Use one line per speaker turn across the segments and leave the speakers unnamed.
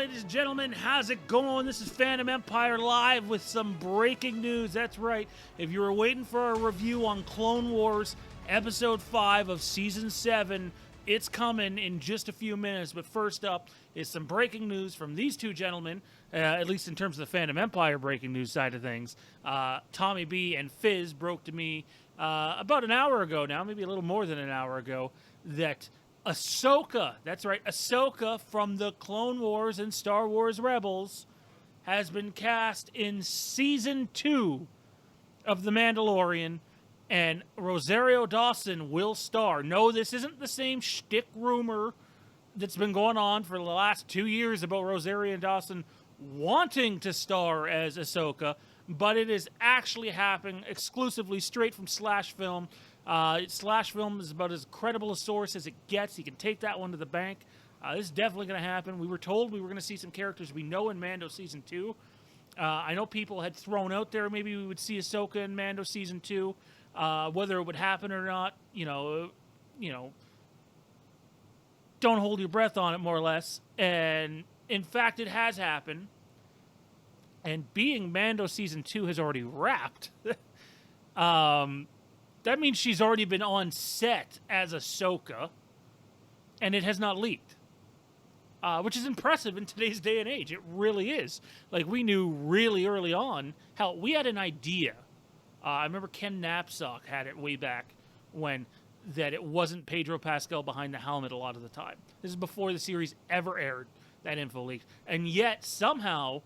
ladies and gentlemen. How's it going? This is Phantom Empire Live with some breaking news. That's right. If you were waiting for a review on Clone Wars Episode 5 of Season 7, it's coming in just a few minutes. But first up is some breaking news from these two gentlemen, at least in terms of the Phantom Empire breaking news side of things. Tommy B and Fizz broke to me about an hour ago now, maybe a little more than an hour ago, that Ahsoka, that's right, Ahsoka from the Clone Wars and Star Wars Rebels has been cast in Season 2 of The Mandalorian, and Rosario Dawson will star. No, this isn't the same shtick rumor that's been going on for the last 2 years about Rosario Dawson wanting to star as Ahsoka, but it is actually happening exclusively straight from Slash Film. Slash Film is about as credible a source as it gets. You can take that one to the bank. This is definitely going to happen. We were told we were going to see some characters we know in Mando Season 2. I know people had thrown out there maybe we would see Ahsoka in Mando Season 2. Whether it would happen or not, don't hold your breath on it, more or less. And, in fact, it has happened. And being Mando Season 2 has already wrapped, that means she's already been on set as Ahsoka, and it has not leaked, which is impressive in today's day and age. It really is. Like, we knew really early on. Hell, we had an idea. I remember Ken Knapsack had it way back when, that it wasn't Pedro Pascal behind the helmet a lot of the time. This is before the series ever aired, that info leaked. And yet, somehow,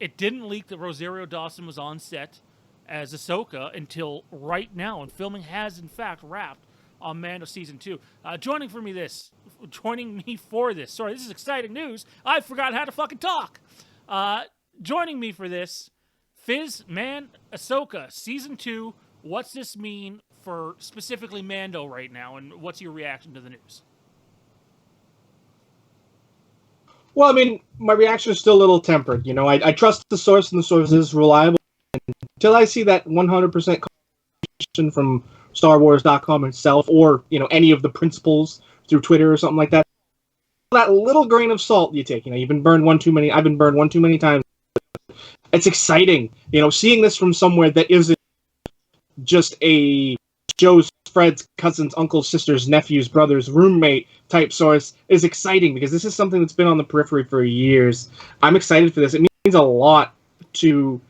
it didn't leak that Rosario Dawson was on set as Ahsoka until right now, and filming has in fact wrapped on Mando Season 2. Joining me for this, sorry, this is exciting news. I forgot how to fucking talk. Joining me for this, Fizz, man, Ahsoka Season 2. What's this mean for specifically Mando right now, and what's your reaction to the news?
Well, I mean, my reaction is still a little tempered. I trust the source, and the source is reliable. Until I see that 100% confirmation from StarWars.com itself, or any of the principals through Twitter or something like that, that little grain of salt you take. You've been burned one too many. I've been burned one too many times. It's exciting, seeing this from somewhere that isn't just a Joe's, Fred's, cousin's, uncle's, sister's, nephew's, brother's, roommate type source is exciting, because this is something that's been on the periphery for years. I'm excited for this. It means a lot to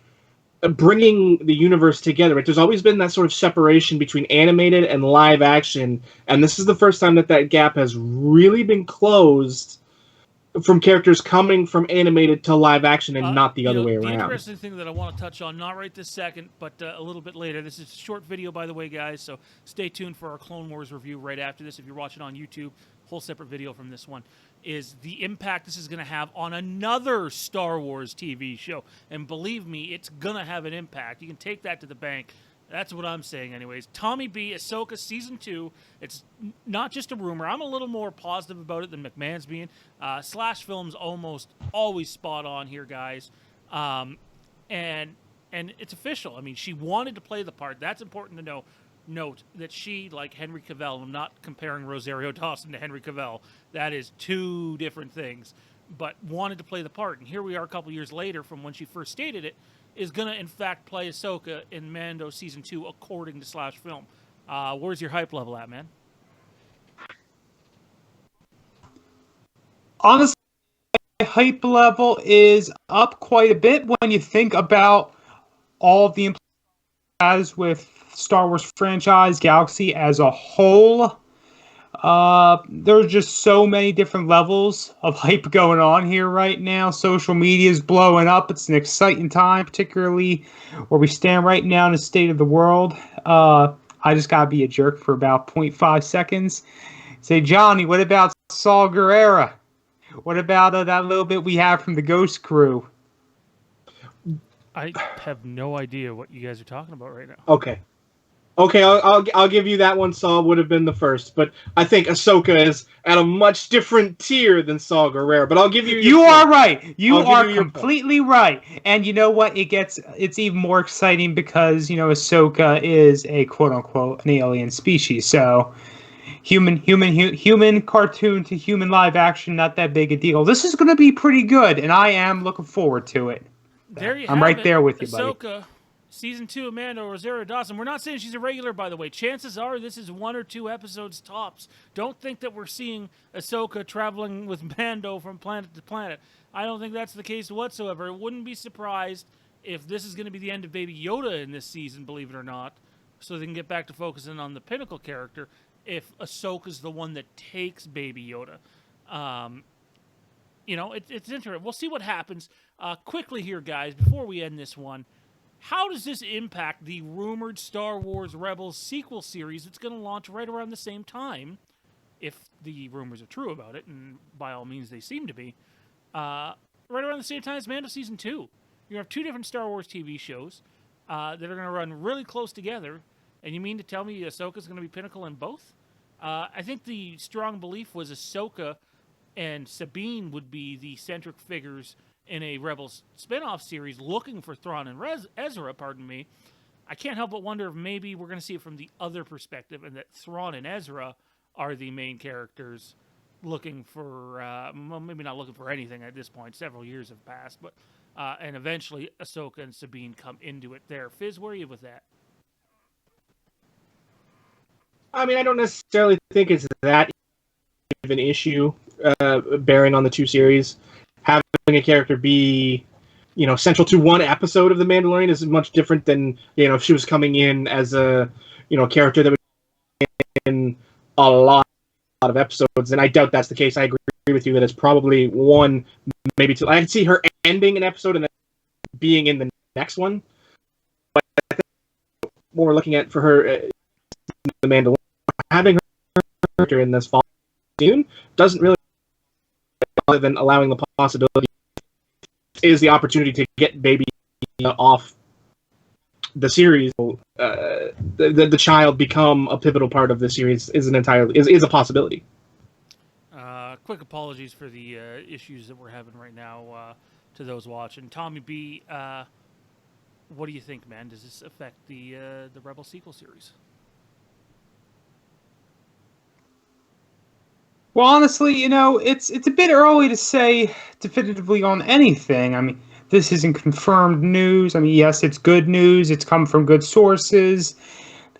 bringing the universe together. Right? There's always been that sort of separation between animated and live action, and this is the first time that gap has really been closed from characters coming from animated to live action, and not the other way around.
The interesting thing that I want to touch on, not right this second, but a little bit later. This is a short video, by the way, guys, so stay tuned for our Clone Wars review right after this. If you're watching on YouTube, whole separate video from this one, is the impact this is going to have on another Star Wars TV show. And believe me, it's going to have an impact. You can take that to the bank. That's what I'm saying anyways. Tommy B, Ahsoka Season 2. It's not just a rumor. I'm a little more positive about it than McMahon's being. Slash Film's almost always spot on here, guys. And it's official. I mean, she wanted to play the part. That's important to know. Note that she, like Henry Cavill, I'm not comparing Rosario Dawson to Henry Cavill. That is two different things. But wanted to play the part. And here we are a couple years later from when she first stated it, is going to, in fact, play Ahsoka in Mando Season 2, according to Slash Film. Where's your hype level at, man?
Honestly, my hype level is up quite a bit when you think about all of the implications with Star Wars franchise, Galaxy as a whole. There's just so many different levels of hype going on here right now. Social media is blowing up. It's an exciting time, particularly where we stand right now in the state of the world. I just gotta be a jerk for about 0.5 seconds. Say, Johnny, what about Saul Guerrero? What about that little bit we have from the Ghost Crew?
I have no idea what you guys are talking about right now.
Okay, I'll give you that one. Saul would have been the first, but I think Ahsoka is at a much different tier than Saul Guerrero. But I'll give you.
You are right. You are completely right. And you know what? It's even more exciting because Ahsoka is a quote unquote an alien species. So human cartoon to human live action, not that big a deal. This is going to be pretty good, and I am looking forward to it.
There you
I'm
have
right
it.
there with you, buddy.
Ahsoka, season 2, Amanda Rosario Dawson. We're not saying she's a regular, by the way. Chances are this is 1 or 2 episodes tops. Don't think that we're seeing Ahsoka traveling with Mando from planet to planet. I don't think that's the case whatsoever. I wouldn't be surprised if this is going to be the end of Baby Yoda in this season, believe it or not, so they can get back to focusing on the pinnacle character if Ahsoka's the one that takes Baby Yoda. It's interesting. We'll see what happens. Quickly here, guys, before we end this one, how does this impact the rumored Star Wars Rebels sequel series that's going to launch right around the same time, if the rumors are true about it, and by all means they seem to be, right around the same time as Mando Season 2. You have 2 different Star Wars TV shows that are going to run really close together, and you mean to tell me Ahsoka's going to be pinnacle in both? I think the strong belief was Ahsoka and Sabine would be the centric figures in a Rebels spin-off series looking for Thrawn and Ezra, I can't help but wonder if maybe we're going to see it from the other perspective and that Thrawn and Ezra are the main characters looking for, maybe not looking for anything at this point. Several years have passed, but and eventually Ahsoka and Sabine come into it there. Fizz, where are you with that?
I mean, I don't necessarily think it's that of an issue bearing on the 2 series. Having a character be, central to one episode of The Mandalorian is much different than, if she was coming in as a, character that would be in a lot of episodes. And I doubt that's the case. I agree with you that it's probably 1, maybe 2. I can see her ending an episode and then being in the next one. But I think what we're looking at for her, The Mandalorian, having her in this fall soon doesn't really, other than allowing the possibility, is the opportunity to get Baby off the series. The child become a pivotal part of the series is a possibility.
Quick apologies for the issues that we're having right now to those watching. Tommy B, what do you think, man? Does this affect the Rebel sequel series?
Well, honestly, it's a bit early to say definitively on anything. I mean, this isn't confirmed news. I mean, yes, it's good news. It's come from good sources.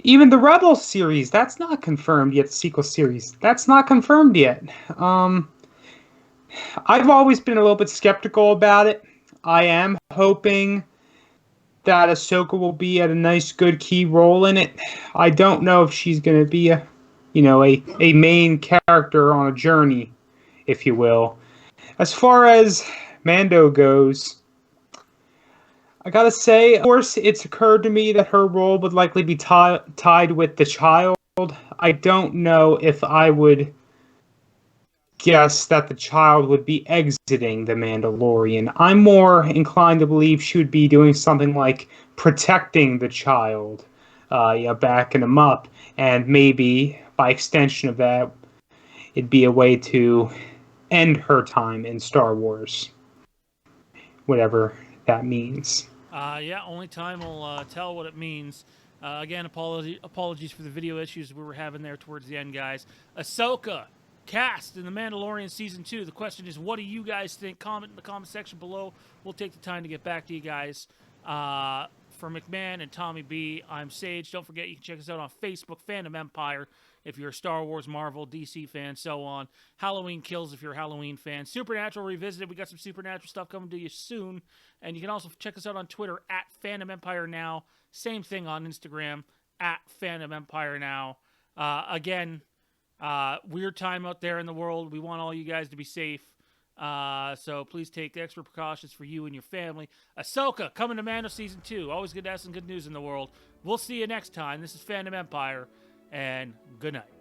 Even the Rebel series, that's not confirmed yet. The sequel series, that's not confirmed yet. I've always been a little bit skeptical about it. I am hoping that Ahsoka will be at a nice, good key role in it. I don't know if she's going to be a main character on a journey, if you will. As far as Mando goes, I gotta say, of course, it's occurred to me that her role would likely be tied with the child. I don't know if I would guess that the child would be exiting the Mandalorian. I'm more inclined to believe she would be doing something like protecting the child, backing him up, and maybe by extension of that, it'd be a way to end her time in Star Wars, whatever that means.
Only time will tell what it means. Again, apologies for the video issues we were having there towards the end, guys. Ahsoka cast in The Mandalorian Season 2. The question is, what do you guys think? Comment in the comment section below. We'll take the time to get back to you guys. For McMahon and Tommy B, I'm Sage. Don't forget, you can check us out on Facebook, Fandom Empire, if you're a Star Wars, Marvel, DC fan, so on. Halloween Kills if you're a Halloween fan. Supernatural Revisited. We got some Supernatural stuff coming to you soon. And you can also check us out on Twitter, at Fandom Empire Now. Same thing on Instagram, at Fandom Empire Now. Again, weird time out there in the world. We want all you guys to be safe. So please take extra precautions for you and your family. Ahsoka coming to Mando Season 2. Always good to have some good news in the world. We'll see you next time. This is Fandom Empire, and good night.